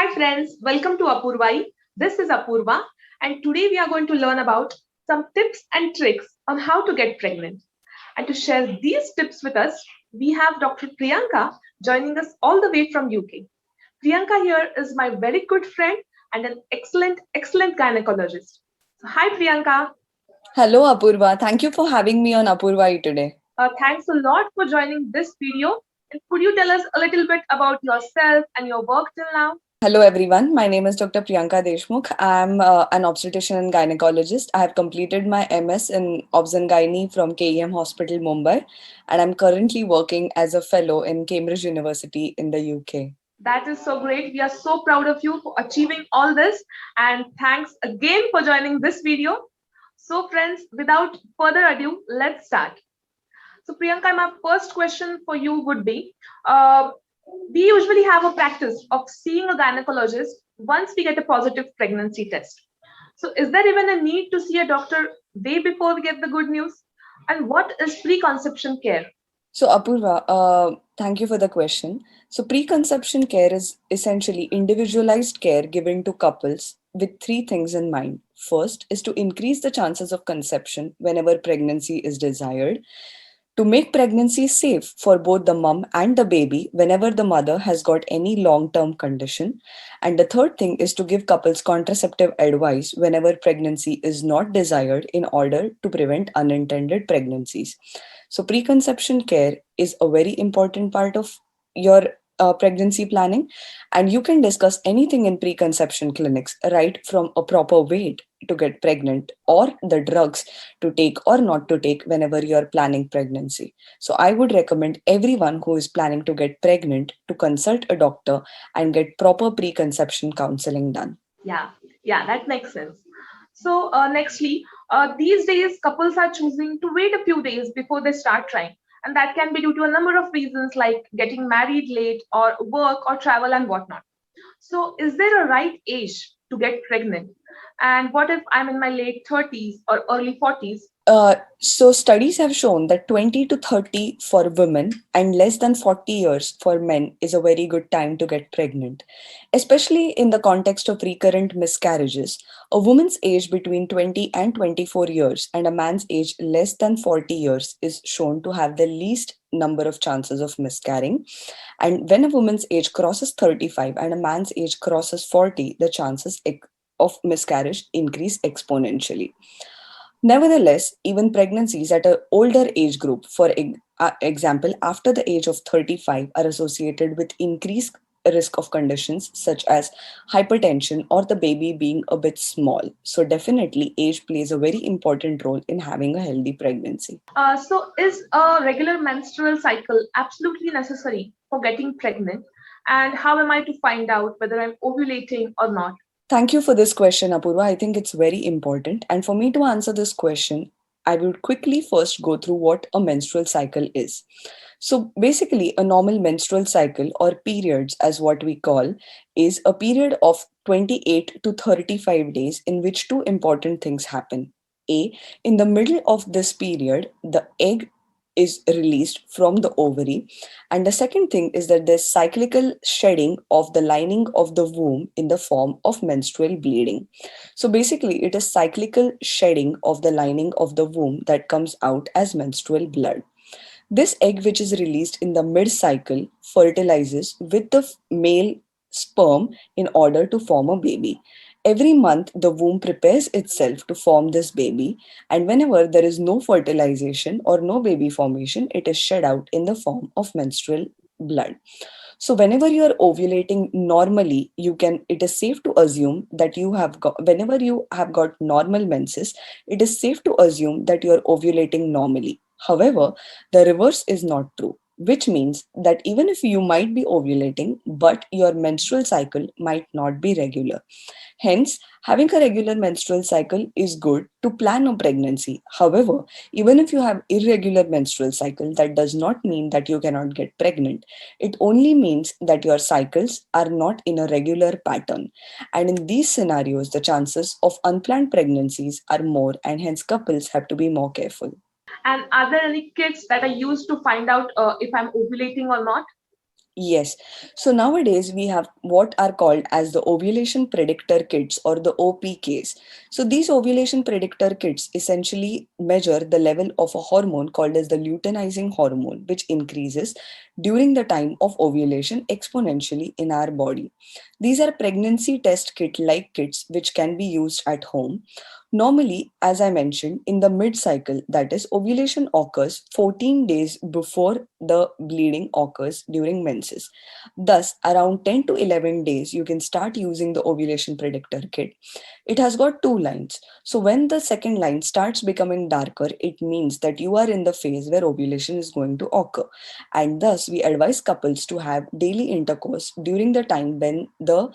Hi friends, welcome to Apurvai. This is Apurva and today we are going to learn about some tips and tricks on how to get pregnant. And to share these tips with us, we have Dr. Priyanka joining us all the way from UK. Priyanka here is my very good friend and an excellent gynecologist. So, hi Priyanka. Hello, Apurva. Thank you for having me on Apurvai today. Thanks a lot for joining this video. And could you tell us a little bit about yourself and your work till now? Hello, everyone. My name is Dr. Priyanka Deshmukh. I'm an obstetrician and gynecologist. I have completed my MS in Obs and Gynae from KEM Hospital, Mumbai, and I'm currently working as a fellow in Cambridge University in the UK. That is so great. We are so proud of you for achieving all this. And thanks again for joining this video. So, friends, without further ado, let's start. So, Priyanka, my first question for you would be we usually have a practice of seeing a gynecologist once we get a positive pregnancy test. So, is there even a need to see a doctor way before we get the good news? And what is preconception care? So, Apurva, thank you for the question. So, preconception care is essentially individualized care given to couples with three things in mind. First is to increase the chances of conception whenever pregnancy is desired, to make pregnancy safe for both the mom and the baby whenever the mother has got any long term condition. And the third thing is to give couples contraceptive advice whenever pregnancy is not desired in order to prevent unintended pregnancies. So, preconception care is a very important part of your pregnancy planning, and you can discuss anything in preconception clinics, right from a proper weight to get pregnant or the drugs to take or not to take whenever you're planning pregnancy. So, I would recommend everyone who is planning to get pregnant to consult a doctor and get proper preconception counseling done. Yeah, yeah, that makes sense. So, nextly, these days couples are choosing to wait a few days before they start trying, and that can be due to a number of reasons like getting married late, or work, or travel, and whatnot. So, is there a right age to get pregnant? And what if I'm in my late 30s or early 40s? So studies have shown that 20 to 30 for women and less than 40 years for men is a very good time to get pregnant, especially in the context of recurrent miscarriages. A woman's age between 20 and 24 years and a man's age less than 40 years is shown to have the least number of chances of miscarrying. And when a woman's age crosses 35 and a man's age crosses 40, the chances of miscarriage increase exponentially. Nevertheless, even pregnancies at an older age group, for example, after the age of 35, are associated with increased risk of conditions such as hypertension or the baby being a bit small. So, definitely, age plays a very important role in having a healthy pregnancy. So, is a regular menstrual cycle absolutely necessary for getting pregnant? And how am I to find out whether I'm ovulating or not? Thank you for this question, Apurva. I think it's very important. And for me to answer this question, I will quickly first go through what a menstrual cycle is. So, basically, a normal menstrual cycle or periods, as what we call, is a period of 28 to 35 days in which two important things happen. A, in the middle of this period, the egg is released from the ovary, and the second thing is that there's cyclical shedding of the lining of the womb in the form of menstrual bleeding. So basically, it is cyclical shedding of the lining of the womb that comes out as menstrual blood. This egg, which is released in the mid cycle, fertilizes with the male sperm in order to form a baby. Every month, the womb prepares itself to form this baby, and whenever there is no fertilization or no baby formation, it is shed out in the form of menstrual blood. So whenever you are ovulating normally, it is safe to assume that whenever you have got normal menses, it is safe to assume that you are ovulating normally. However, the reverse is not true, which means that even if you might be ovulating, but your menstrual cycle might not be regular. Hence, having a regular menstrual cycle is good to plan a pregnancy. However, even if you have irregular menstrual cycle, that does not mean that you cannot get pregnant. It only means that your cycles are not in a regular pattern. And in these scenarios, the chances of unplanned pregnancies are more, and hence couples have to be more careful. And are there any kits that are used to find out if I'm ovulating or not? Yes. So nowadays we have what are called as the ovulation predictor kits or the OPKs. So these ovulation predictor kits essentially measure the level of a hormone called as the luteinizing hormone, which increases during the time of ovulation exponentially in our body. These are pregnancy test kit like kits which can be used at home. Normally, as I mentioned, in the mid cycle, that is, ovulation occurs 14 days before the bleeding occurs during menses. Thus, around 10 to 11 days, you can start using the ovulation predictor kit. It has got two lines. So, when the second line starts becoming darker, it means that you are in the phase where ovulation is going to occur. And thus, we advise couples to have daily intercourse during the time when the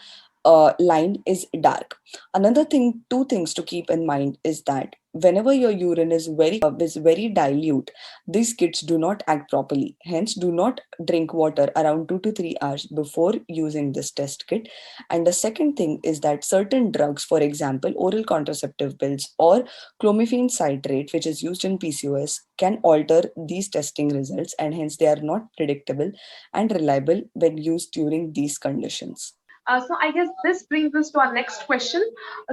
line is dark. Another thing, two things to keep in mind is that whenever your urine is very dilute, these kits do not act properly. Hence, do not drink water around 2 to 3 hours before using this test kit. And the second thing is that certain drugs, for example, oral contraceptive pills or clomiphene citrate, which is used in PCOS, can alter these testing results, and hence they are not predictable and reliable when used during these conditions. So I guess this brings us to our next question.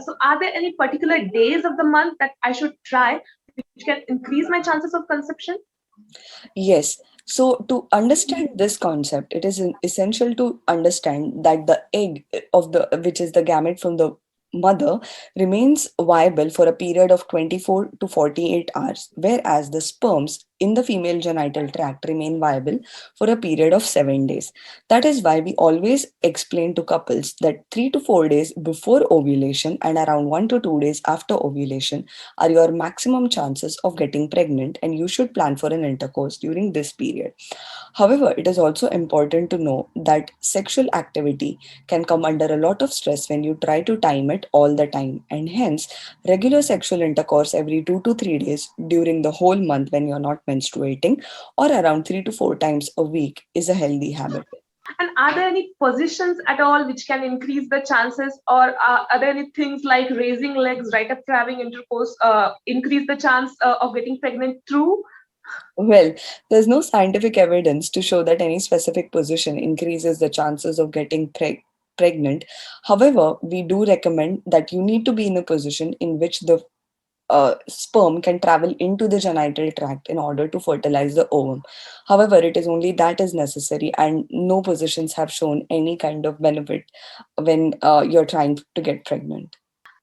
So are there any particular days of the month that I should try which can increase my chances of conception? Yes. So to understand this concept, it is essential to understand that the egg of the which is the gamete from the mother remains viable for a period of 24 to 48 hours, whereas the sperms in the female genital tract remain viable for a period of 7 days. That is why we always explain to couples that 3 to 4 days before ovulation and around 1 to 2 days after ovulation are your maximum chances of getting pregnant, and you should plan for an intercourse during this period. However, it is also important to know that sexual activity can come under a lot of stress when you try to time it all the time, and hence, regular sexual intercourse every 2 to 3 days during the whole month when you're not menstruating, or around 3 to 4 times a week, is a healthy habit. And are there any positions at all which can increase the chances, or are there any things like raising legs right after having intercourse increase the chance of getting pregnant through? Well, there's no scientific evidence to show that any specific position increases the chances of getting pregnant. However, we do recommend that you need to be in a position in which the sperm can travel into the genital tract in order to fertilize the ovum. However, it is only that is necessary, and no positions have shown any kind of benefit when you're trying to get pregnant.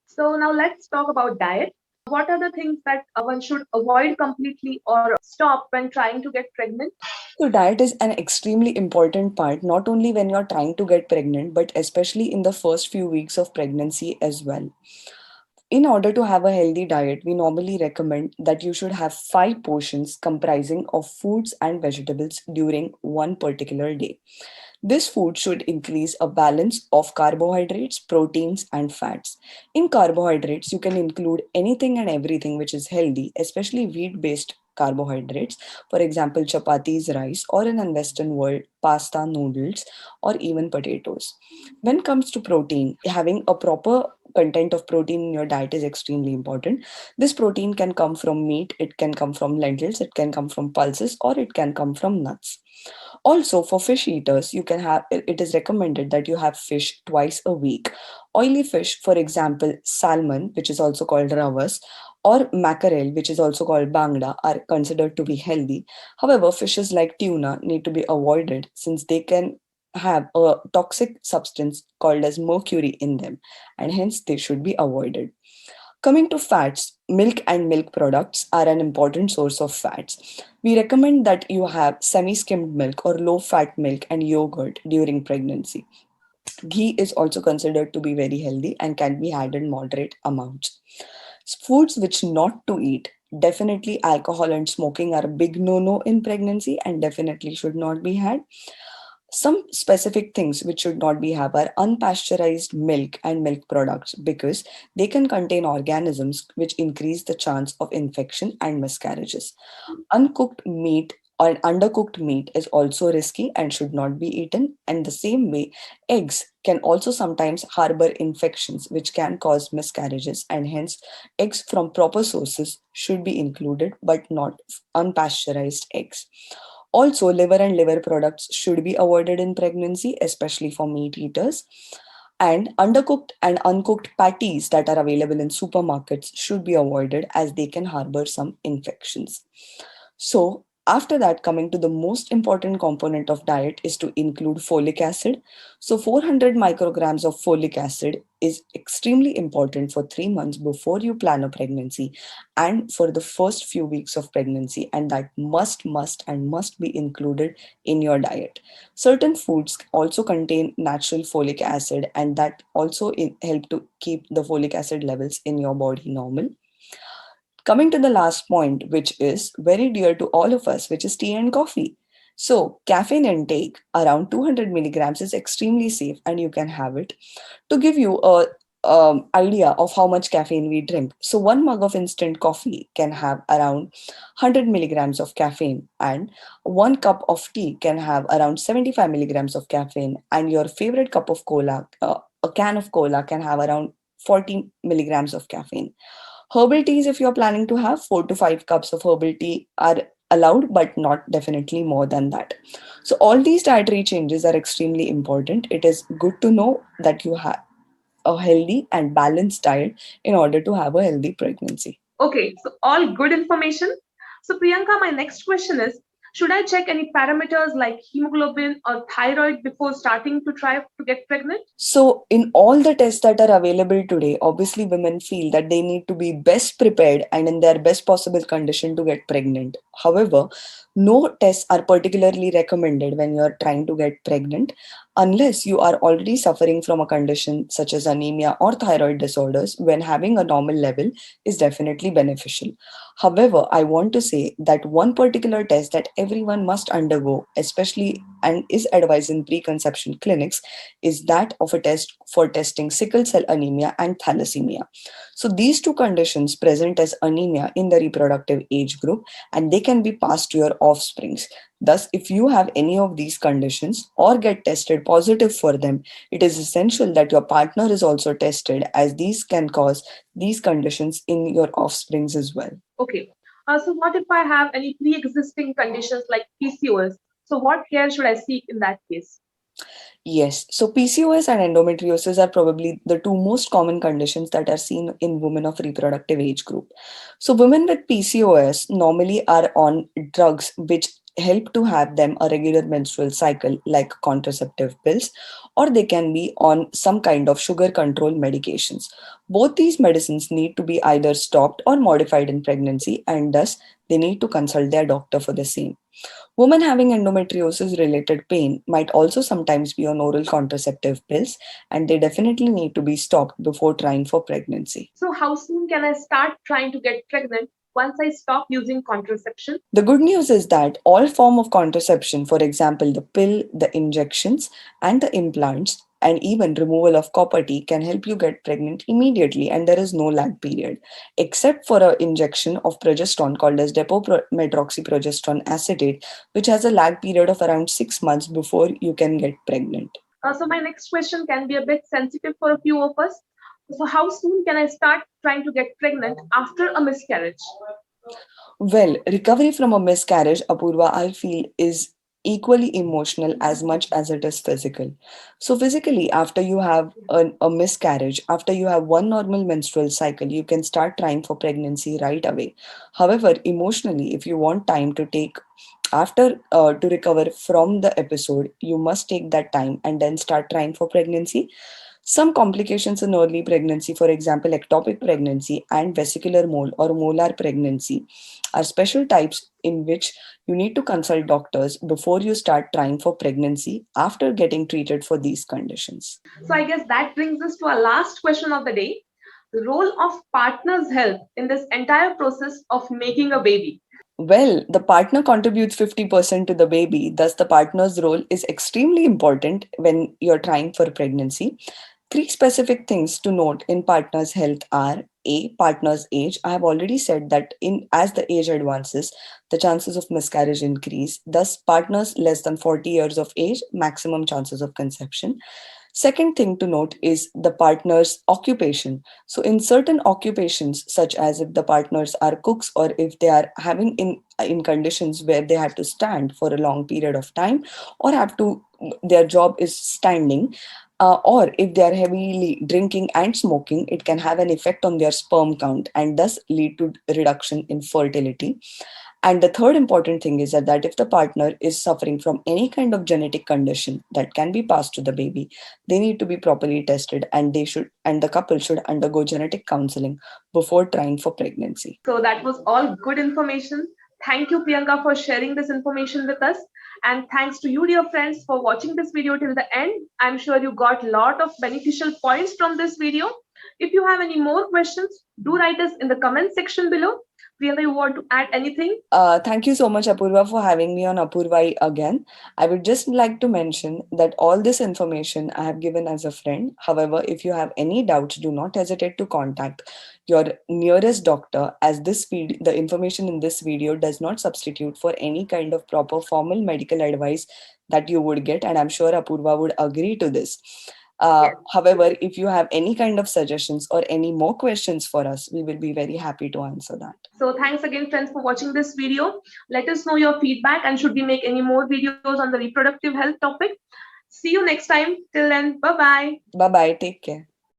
So now let's talk about diet. What are the things that one should avoid completely or stop when trying to get pregnant? So, diet is an extremely important part, not only when you're trying to get pregnant, but especially in the first few weeks of pregnancy as well. In order to have a healthy diet, we normally recommend that you should have 5 portions comprising of fruits and vegetables during one particular day. This food should increase a balance of carbohydrates, proteins, and fats. In carbohydrates, you can include anything and everything which is healthy, especially wheat based carbohydrates. For example, chapatis, rice, or in a Western world, pasta, noodles, or even potatoes. When it comes to protein, having a proper content of protein in your diet is extremely important. This protein can come from meat, it can come from lentils, it can come from pulses, or it can come from nuts. Also, for fish eaters, you can have it is recommended that you have fish twice a week. Oily fish, for example, salmon, which is also called ravas, or mackerel, which is also called bangda, are considered to be healthy. However, fishes like tuna need to be avoided since they can have a toxic substance called as mercury in them, and hence they should be avoided. Coming to fats, milk and milk products are an important source of fats. We recommend that you have semi skimmed milk or low fat milk and yogurt during pregnancy. Ghee is also considered to be very healthy and can be had in moderate amounts. Foods which not to eat. Definitely, alcohol and smoking are a big no no in pregnancy and definitely should not be had. Some specific things which should not be have are unpasteurized milk and milk products because they can contain organisms which increase the chance of infection and miscarriages. Uncooked meat or undercooked meat is also risky and should not be eaten. And the same way, eggs can also sometimes harbor infections which can cause miscarriages, and hence eggs from proper sources should be included, but not unpasteurized eggs. Also, liver and liver products should be avoided in pregnancy, especially for meat eaters. And undercooked and uncooked patties that are available in supermarkets should be avoided as they can harbor some infections. So, after that, coming to the most important component of diet is to include folic acid. So, 400 micrograms of folic acid is extremely important for 3 months before you plan a pregnancy and for the first few weeks of pregnancy, and that must be included in your diet. Certain foods also contain natural folic acid, and that also help to keep the folic acid levels in your body normal. Coming to the last point, which is very dear to all of us, which is tea and coffee. So, caffeine intake around 200 milligrams is extremely safe, and you can have it. To give you a idea of how much caffeine we drink, so one mug of instant coffee can have around 100 milligrams of caffeine, and one cup of tea can have around 75 milligrams of caffeine, and your favorite cup of cola, a can of cola, can have around 40 milligrams of caffeine. Herbal teas, if you're planning to have 4 to 5 cups of herbal tea, are allowed, but not definitely more than that. So, all these dietary changes are extremely important. It is good to know that you have a healthy and balanced diet in order to have a healthy pregnancy. Okay, so all good information. So, Priyanka, my next question is, should I check any parameters like hemoglobin or thyroid before starting to try to get pregnant? So, in all the tests that are available today, obviously women feel that they need to be best prepared and in their best possible condition to get pregnant. However, no tests are particularly recommended when you are trying to get pregnant unless you are already suffering from a condition such as anemia or thyroid disorders, when having a normal level is definitely beneficial. However, I want to say that one particular test that everyone must undergo, especially and is advised in preconception clinics, is that of a test for testing sickle cell anemia and thalassemia. So these two conditions present as anemia in the reproductive age group, and they can be passed to your offsprings. Thus, if you have any of these conditions or get tested positive for them, it is essential that your partner is also tested, as these can cause these conditions in your offsprings as well. Okay. So, what if I have any pre existing conditions like PCOS? So, what care should I seek in that case? Yes, so PCOS and endometriosis are probably the two most common conditions that are seen in women of reproductive age group. So women with PCOS normally are on drugs which help to have them a regular menstrual cycle, like contraceptive pills, or they can be on some kind of sugar control medications. Both these medicines need to be either stopped or modified in pregnancy, and thus they need to consult their doctor for the same. Women having endometriosis related pain might also sometimes be on oral contraceptive pills, and they definitely need to be stopped before trying for pregnancy. So, how soon can I start trying to get pregnant once I stop using contraception? The good news is that all form of contraception, for example, the pill, the injections, and the implants, and even removal of copper T, can help you get pregnant immediately, and there is no lag period, except for an injection of progesterone called as depo-medroxyprogesterone acetate, which has a lag period of around 6 months before you can get pregnant. So, my next question can be a bit sensitive for a few of us. So, how soon can I start trying to get pregnant after a miscarriage? Well, recovery from a miscarriage, Apurva, I feel is equally emotional as much as it is physical. So, physically, after you have a miscarriage, after you have one normal menstrual cycle, you can start trying for pregnancy right away. However, emotionally, if you want time to take after to recover from the episode, you must take that time and then start trying for pregnancy. Some complications in early pregnancy, for example, ectopic pregnancy and vesicular mole or molar pregnancy, are special types in which you need to consult doctors before you start trying for pregnancy after getting treated for these conditions. So, I guess that brings us to our last question of the day, the role of partner's health in this entire process of making a baby. Well, the partner contributes 50% to the baby, thus, the partner's role is extremely important when you're trying for pregnancy. Three specific things to note in partner's health are: A, partner's age. I have already said that in as the age advances, the chances of miscarriage increase. Thus, partners less than 40 years of age, maximum chances of conception. Second thing to note is the partner's occupation. So, in certain occupations, such as if the partners are cooks or if they are having in in conditions where they have to stand for a long period of time, or their job is standing, or if they are heavily drinking and smoking, it can have an effect on their sperm count and thus lead to reduction in fertility. And the third important thing is that if the partner is suffering from any kind of genetic condition that can be passed to the baby, they need to be properly tested, and the couple should undergo genetic counseling before trying for pregnancy. So that was all good information. Thank you, Priyanka, for sharing this information with us. And thanks to you, dear friends, for watching this video till the end. I'm sure you got a lot of beneficial points from this video. If you have any more questions, do write us in the comment section below. Priyanka, you want to add anything? Thank you so much, Apurva, for having me on Apurvai again. I would just like to mention that all this information I have given as a friend. However, if you have any doubts, do not hesitate to contact your nearest doctor, as the information in this video does not substitute for any kind of proper formal medical advice that you would get. And I'm sure Apurva would agree to this. Yes. However, if you have any kind of suggestions or any more questions for us, we will be very happy to answer that. So thanks again, friends, for watching this video. Let us know your feedback, and should we make any more videos on the reproductive health topic. See you next time. Till then, bye-bye. Bye-bye. Take care.